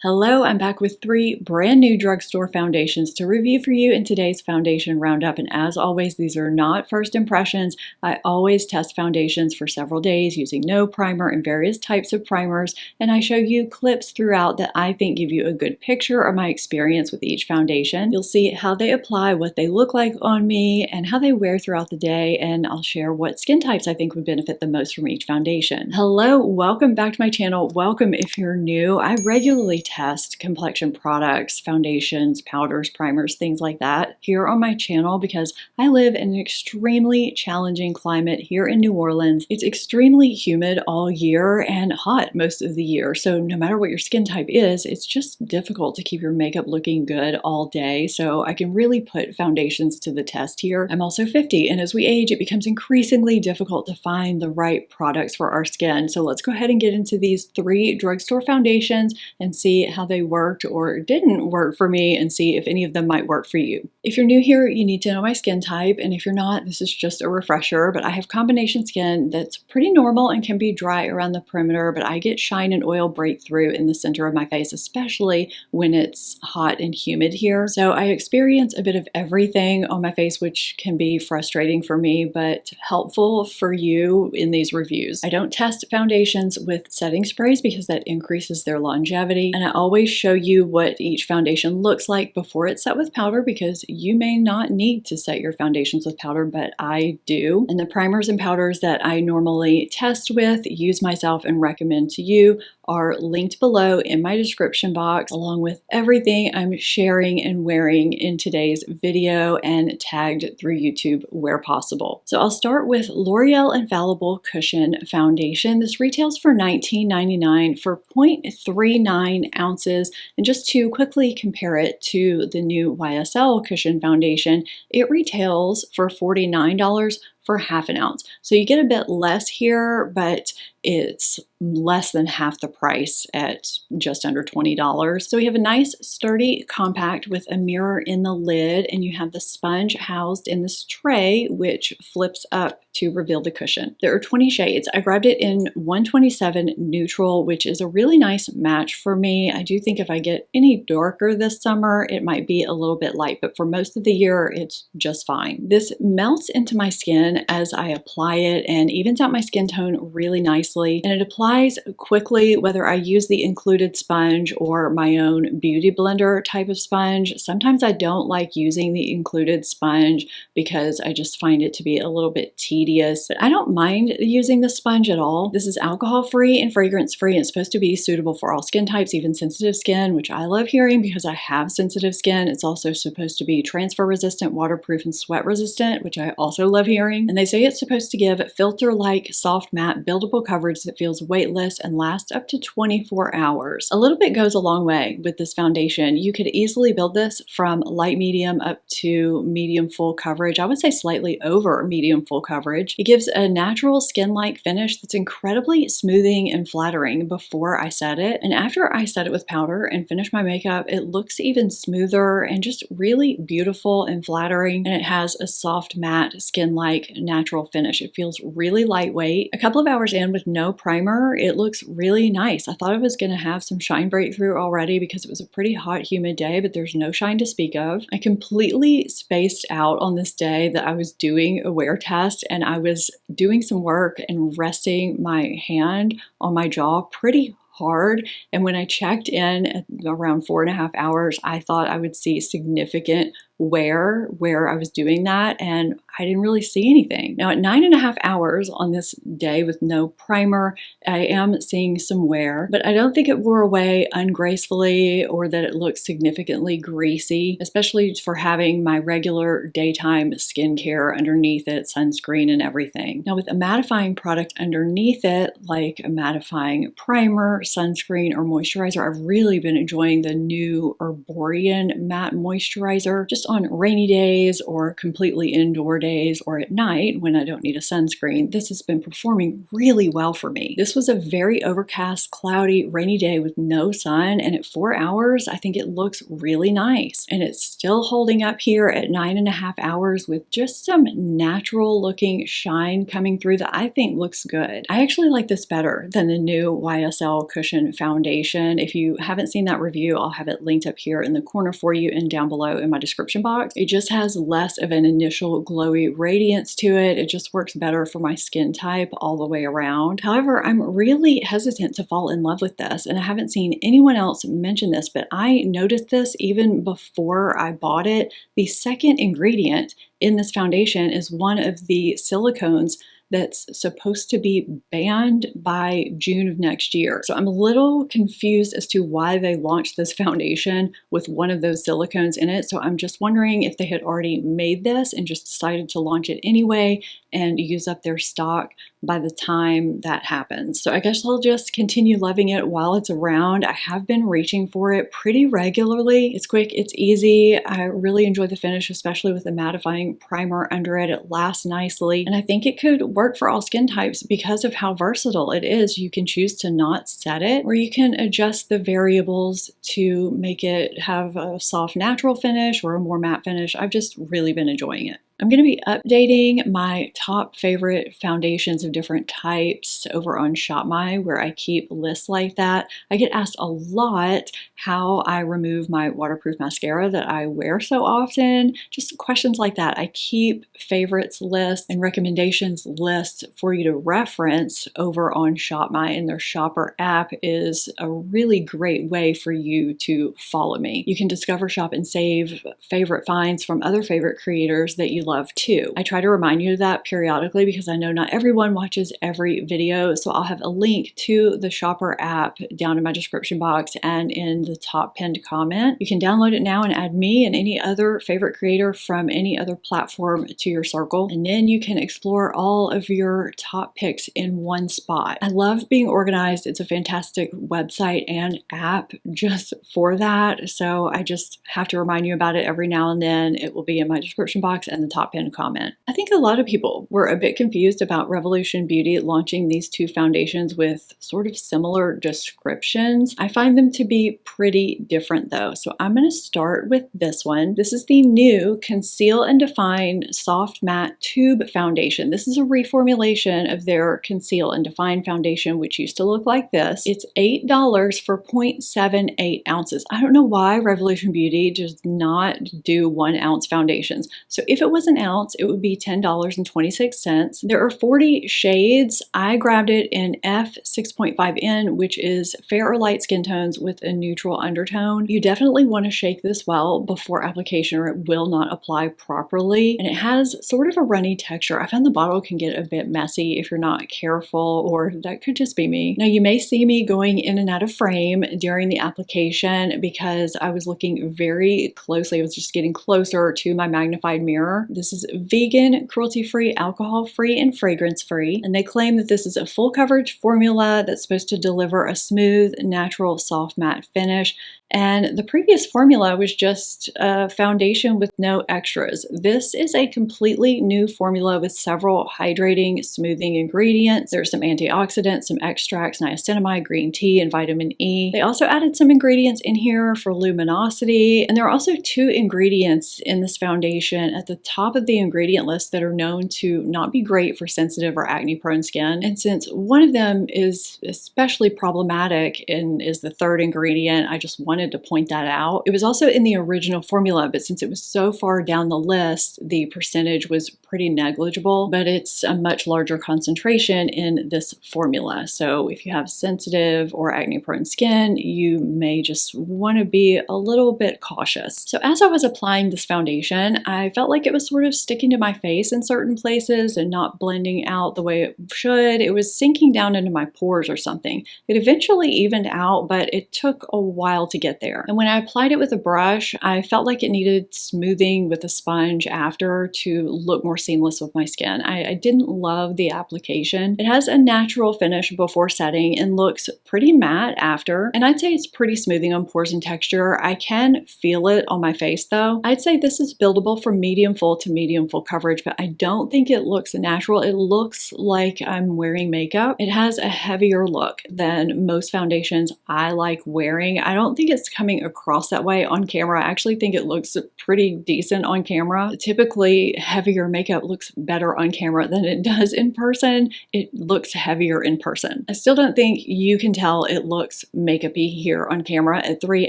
Hello, I'm back with 3 brand new drugstore foundations to review for you in today's foundation roundup. And as always, these are not first impressions. I always test foundations for several days using no primer and various types of primers. And I show you clips throughout that I think give you a good picture of my experience with each foundation. You'll see how they apply, what they look like on me, and how they wear throughout the day. And I'll share what skin types I think would benefit the most from each foundation. Hello, welcome back to my channel. Welcome if you're new. I regularly test complexion products, foundations, powders, primers, things like that here on my channel because I live in an extremely challenging climate here in New Orleans. It's extremely humid all year and hot most of the year. So no matter what your skin type is, it's just difficult to keep your makeup looking good all day. So I can really put foundations to the test here. I'm also 50, and as we age, it becomes increasingly difficult to find the right products for our skin. So let's go ahead and get into these 3 drugstore foundations and see how they worked or didn't work for me and see if any of them might work for you. If you're new here, you need to know my skin type, and if you're not, this is just a refresher, but I have combination skin that's pretty normal and can be dry around the perimeter, but I get shine and oil breakthrough in the center of my face, especially when it's hot and humid here. So I experience a bit of everything on my face, which can be frustrating for me, but helpful for you in these reviews. I don't test foundations with setting sprays because that increases their longevity, and I always show you what each foundation looks like before it's set with powder because you may not need to set your foundations with powder, but I do. And the primers and powders that I normally test with, use myself, and recommend to you are linked below in my description box, along with everything I'm sharing and wearing in today's video and tagged through YouTube where possible. So I'll start with L'Oreal Infallible Cushion Foundation. This retails for $19.99 for 0.39 ounces. And just to quickly compare it to the new YSL Cushion Foundation, it retails for $49 for half an ounce. So you get a bit less here, but it's less than half the price at just under $20. So we have a nice sturdy compact with a mirror in the lid, and you have the sponge housed in this tray which flips up to reveal the cushion. There are 20 shades. I grabbed it in 127 neutral, which is a really nice match for me. I do think if I get any darker this summer, it might be a little bit light, but for most of the year, it's just fine. This melts into my skin as I apply it and evens out my skin tone really nicely, and it applies quickly whether I use the included sponge or my own beauty blender type of sponge. Sometimes I don't like using the included sponge because I just find it to be a little bit tedious, but I don't mind using the sponge at all. This is alcohol-free and fragrance-free, and it's supposed to be suitable for all skin types, even sensitive skin, which I love hearing because I have sensitive skin. It's also supposed to be transfer-resistant, waterproof, and sweat-resistant, which I also love hearing. And they say it's supposed to give filter-like, soft, matte, buildable coverage that feels weightless and lasts up to 24 hours. A little bit goes a long way with this foundation. You could easily build this from light medium up to medium full coverage. I would say slightly over medium full coverage. It gives a natural skin-like finish that's incredibly smoothing and flattering before I set it. And after I set it with powder and finish my makeup, it looks even smoother and just really beautiful and flattering. And it has a soft, matte, skin-like natural finish. It feels really lightweight. A couple of hours in with no primer, it looks really nice. I thought it was going to have some shine breakthrough already because it was a pretty hot, humid day, but there's no shine to speak of. I completely spaced out on this day that I was doing a wear test, and I was doing some work and resting my hand on my jaw pretty hard. And when I checked in at around 4.5 hours, I thought I would see significant wear where I was doing that, and I didn't really see anything. Now at 9.5 hours on this day with no primer, I am seeing some wear, but I don't think it wore away ungracefully or that it looks significantly greasy, especially for having my regular daytime skincare underneath it, sunscreen and everything. Now with a mattifying product underneath it, like a mattifying primer, sunscreen, or moisturizer, I've really been enjoying the new Herborian matte moisturizer. Just on rainy days or completely indoor days or at night when I don't need a sunscreen, this has been performing really well for me. This was a very overcast, cloudy, rainy day with no sun, and at 4 hours, I think it looks really nice. And it's still holding up here at 9.5 hours with just some natural looking shine coming through that I think looks good. I actually like this better than the new YSL Cushion Foundation. If you haven't seen that review, I'll have it linked up here in the corner for you and down below in my description box. It just has less of an initial glowy radiance to it. It just works better for my skin type all the way around. However, I'm really hesitant to fall in love with this, and I haven't seen anyone else mention this, but I noticed this even before I bought it. The second ingredient in this foundation is one of the silicones that's supposed to be banned by June of next year. So I'm a little confused as to why they launched this foundation with one of those silicones in it. So I'm just wondering if they had already made this and just decided to launch it anyway and use up their stock by the time that happens. So I guess I'll just continue loving it while it's around. I have been reaching for it pretty regularly. It's quick, it's easy. I really enjoy the finish, especially with the mattifying primer under it. It lasts nicely, and I think it could work for all skin types because of how versatile it is. You can choose to not set it, or you can adjust the variables to make it have a soft natural finish or a more matte finish. I've just really been enjoying it. I'm going to be updating my top favorite foundations of different types over on ShopMy, where I keep lists like that. I get asked a lot how I remove my waterproof mascara that I wear so often. Just questions like that. I keep favorites lists and recommendations lists for you to reference over on ShopMy, and their shopper app is a really great way for you to follow me. You can discover, shop, and save favorite finds from other favorite creators that you love too. I try to remind you of that periodically because I know not everyone watches every video, so I'll have a link to the shopper app down in my description box and in the top pinned comment. You can download it now and add me and any other favorite creator from any other platform to your circle, and then you can explore all of your top picks in one spot. I love being organized. It's a fantastic website and app just for that, so I just have to remind you about it every now and then. It will be in my description box and the top pinned comment. I think a lot of people were a bit confused about Revolution Beauty launching these two foundations with sort of similar descriptions. I find them to be pretty different though. So I'm going to start with this one. This is the new Conceal and Define Soft Matte Tube Foundation. This is a reformulation of their Conceal and Define foundation, which used to look like this. It's $8 for 0.78 ounces. I don't know why Revolution Beauty does not do 1 ounce foundations. So if it was an ounce, it would be $10.26. There are 40 shades. I grabbed it in F6.5N, which is fair or light skin tones with a neutral undertone. You definitely want to shake this well before application or it will not apply properly. And it has sort of a runny texture. I found the bottle can get a bit messy if you're not careful, or that could just be me. Now you may see me going in and out of frame during the application because I was looking very closely. I was just getting closer to my magnified mirror. This is vegan, cruelty-free, alcohol-free, and fragrance-free, and they claim that this is a full coverage formula that's supposed to deliver a smooth, natural, soft matte finish. And the previous formula was just a foundation with no extras. This is a completely new formula with several hydrating, smoothing ingredients. There's some antioxidants, some extracts, niacinamide, green tea, and vitamin E. They also added some ingredients in here for luminosity. And there are also 2 ingredients in this foundation at the top of the ingredient list that are known to not be great for sensitive or acne-prone skin. And since one of them is especially problematic and is the 3rd ingredient, I just wanted to point that out. It was also in the original formula, but since it was so far down the list, the percentage was pretty negligible, but it's a much larger concentration in this formula. So if you have sensitive or acne-prone skin, you may just want to be a little bit cautious. So as I was applying this foundation, I felt like it was sort of sticking to my face in certain places and not blending out the way it should. It was sinking down into my pores or something. It eventually evened out, but it took a while to get there. And when I applied it with a brush, I felt like it needed smoothing with a sponge after to look more seamless with my skin. I didn't love the application. It has a natural finish before setting and looks pretty matte after. And I'd say it's pretty smoothing on pores and texture. I can feel it on my face though. I'd say this is buildable from medium full to medium full coverage, but I don't think it looks natural. It looks like I'm wearing makeup. It has a heavier look than most foundations I like wearing. I don't think it's coming across that way on camera. I actually think it looks pretty decent on camera. Typically, heavier makeup looks better on camera than it does in person. It looks heavier in person. I still don't think you can tell it looks makeup-y here on camera. At 3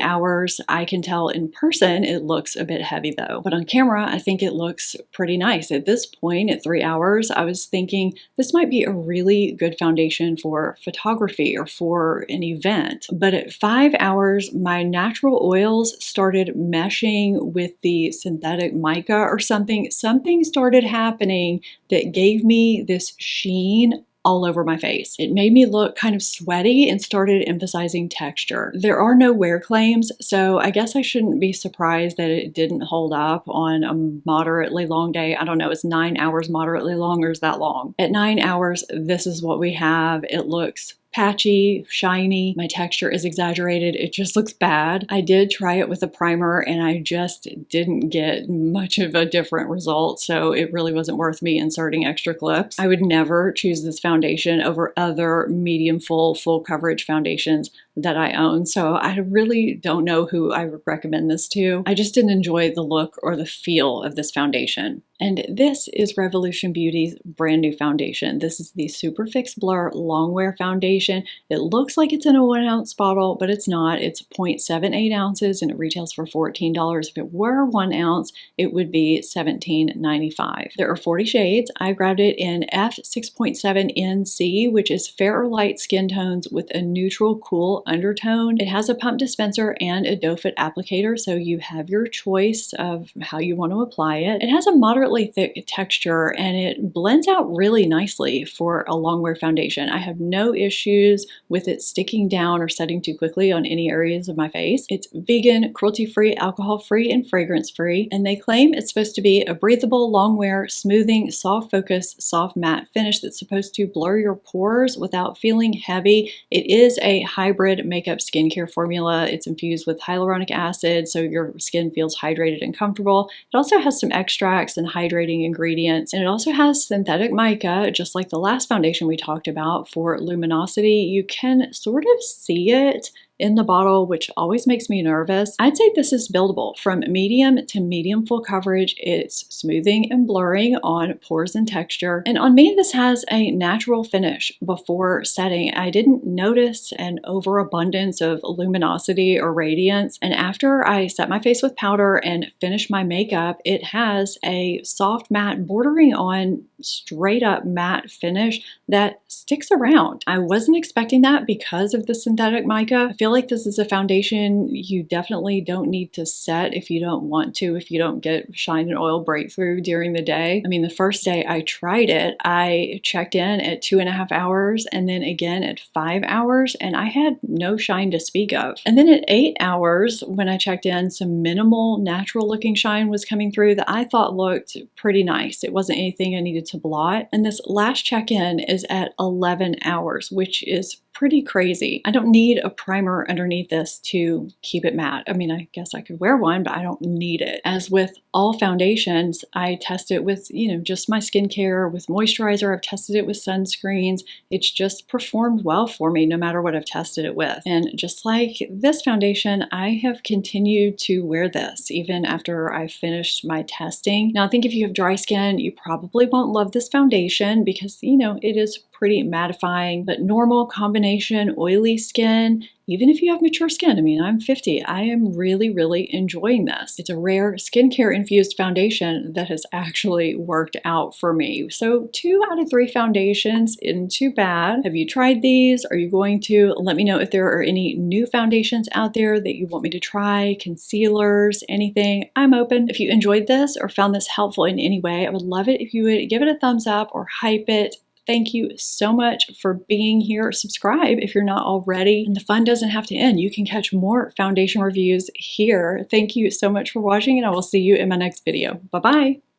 hours, I can tell in person it looks a bit heavy though. But on camera, I think it looks pretty nice. At this point, at 3 hours, I was thinking this might be a really good foundation for photography or for an event. But at 5 hours, my natural oils started meshing with the synthetic mica or something. Something started happening that gave me this sheen all over my face. It made me look kind of sweaty and started emphasizing texture. There are no wear claims, so I guess I shouldn't be surprised that it didn't hold up on a moderately long day. I don't know, is 9 hours moderately long or is that long? At 9 hours, this is what we have. It looks patchy, shiny. My texture is exaggerated. It just looks bad. I did try it with a primer and I just didn't get much of a different result, so it really wasn't worth me inserting extra clips. I would never choose this foundation over other medium full coverage foundations that I own, so I really don't know who I would recommend this to. I just didn't enjoy the look or the feel of this foundation. And this is Revolution Beauty's brand new foundation. This is the Superfix Blur Longwear Foundation. It looks like it's in a 1 ounce bottle, but it's not. It's 0.78 ounces and it retails for $14. If it were 1 ounce, it would be $17.95. There are 40 shades. I grabbed it in F6.7 NC, which is fair or light skin tones with a neutral cool undertone. It has a pump dispenser and a doe foot applicator, so you have your choice of how you want to apply it. It has a moderately thick texture and it blends out really nicely for a longwear foundation. I have no issues with it sticking down or setting too quickly on any areas of my face. It's vegan, cruelty-free, alcohol-free, and fragrance-free, and they claim it's supposed to be a breathable, longwear, smoothing, soft focus, soft matte finish that's supposed to blur your pores without feeling heavy. It is a hybrid makeup skincare formula. It's infused with hyaluronic acid, so your skin feels hydrated and comfortable. It also has some extracts and hydrating ingredients, and it also has synthetic mica, just like the last foundation we talked about for luminosity. You can sort of see it in the bottle, which always makes me nervous. I'd say this is buildable from medium to medium full coverage. It's smoothing and blurring on pores and texture. And on me, this has a natural finish before setting. I didn't notice an overabundance of luminosity or radiance. And after I set my face with powder and finish my makeup, it has a soft matte bordering on straight up matte finish that sticks around. I wasn't expecting that because of the synthetic mica. I feel like this is a foundation you definitely don't need to set if you don't want to, if you don't get shine and oil breakthrough during the day. I mean, the first day I tried it, I checked in at 2.5 hours and then again at 5 hours, and I had no shine to speak of. And then at 8 hours, when I checked in, some minimal natural looking shine was coming through that I thought looked pretty nice. It wasn't anything I needed to blot. And this last check-in is at 11 hours, which is pretty crazy. I don't need a primer underneath this to keep it matte. I mean, I guess I could wear one, but I don't need it. As with all foundations, I test it with, just my skincare, with moisturizer. I've tested it with sunscreens. It's just performed well for me no matter what I've tested it with. And just like this foundation, I have continued to wear this even after I finished my testing. Now, I think if you have dry skin, you probably won't love this foundation because, it is pretty mattifying, but normal combination oily skin, even if you have mature skin. I mean, I'm 50. I am really, really enjoying this. It's a rare skincare infused foundation that has actually worked out for me. So 2 out of 3 foundations isn't too bad. Have you tried these? Are you going to? Let me know if there are any new foundations out there that you want me to try, concealers, anything. I'm open. If you enjoyed this or found this helpful in any way, I would love it if you would give it a thumbs up or hype it. Thank you so much for being here. Subscribe if you're not already. And the fun doesn't have to end. You can catch more foundation reviews here. Thank you so much for watching, and I will see you in my next video. Bye-bye.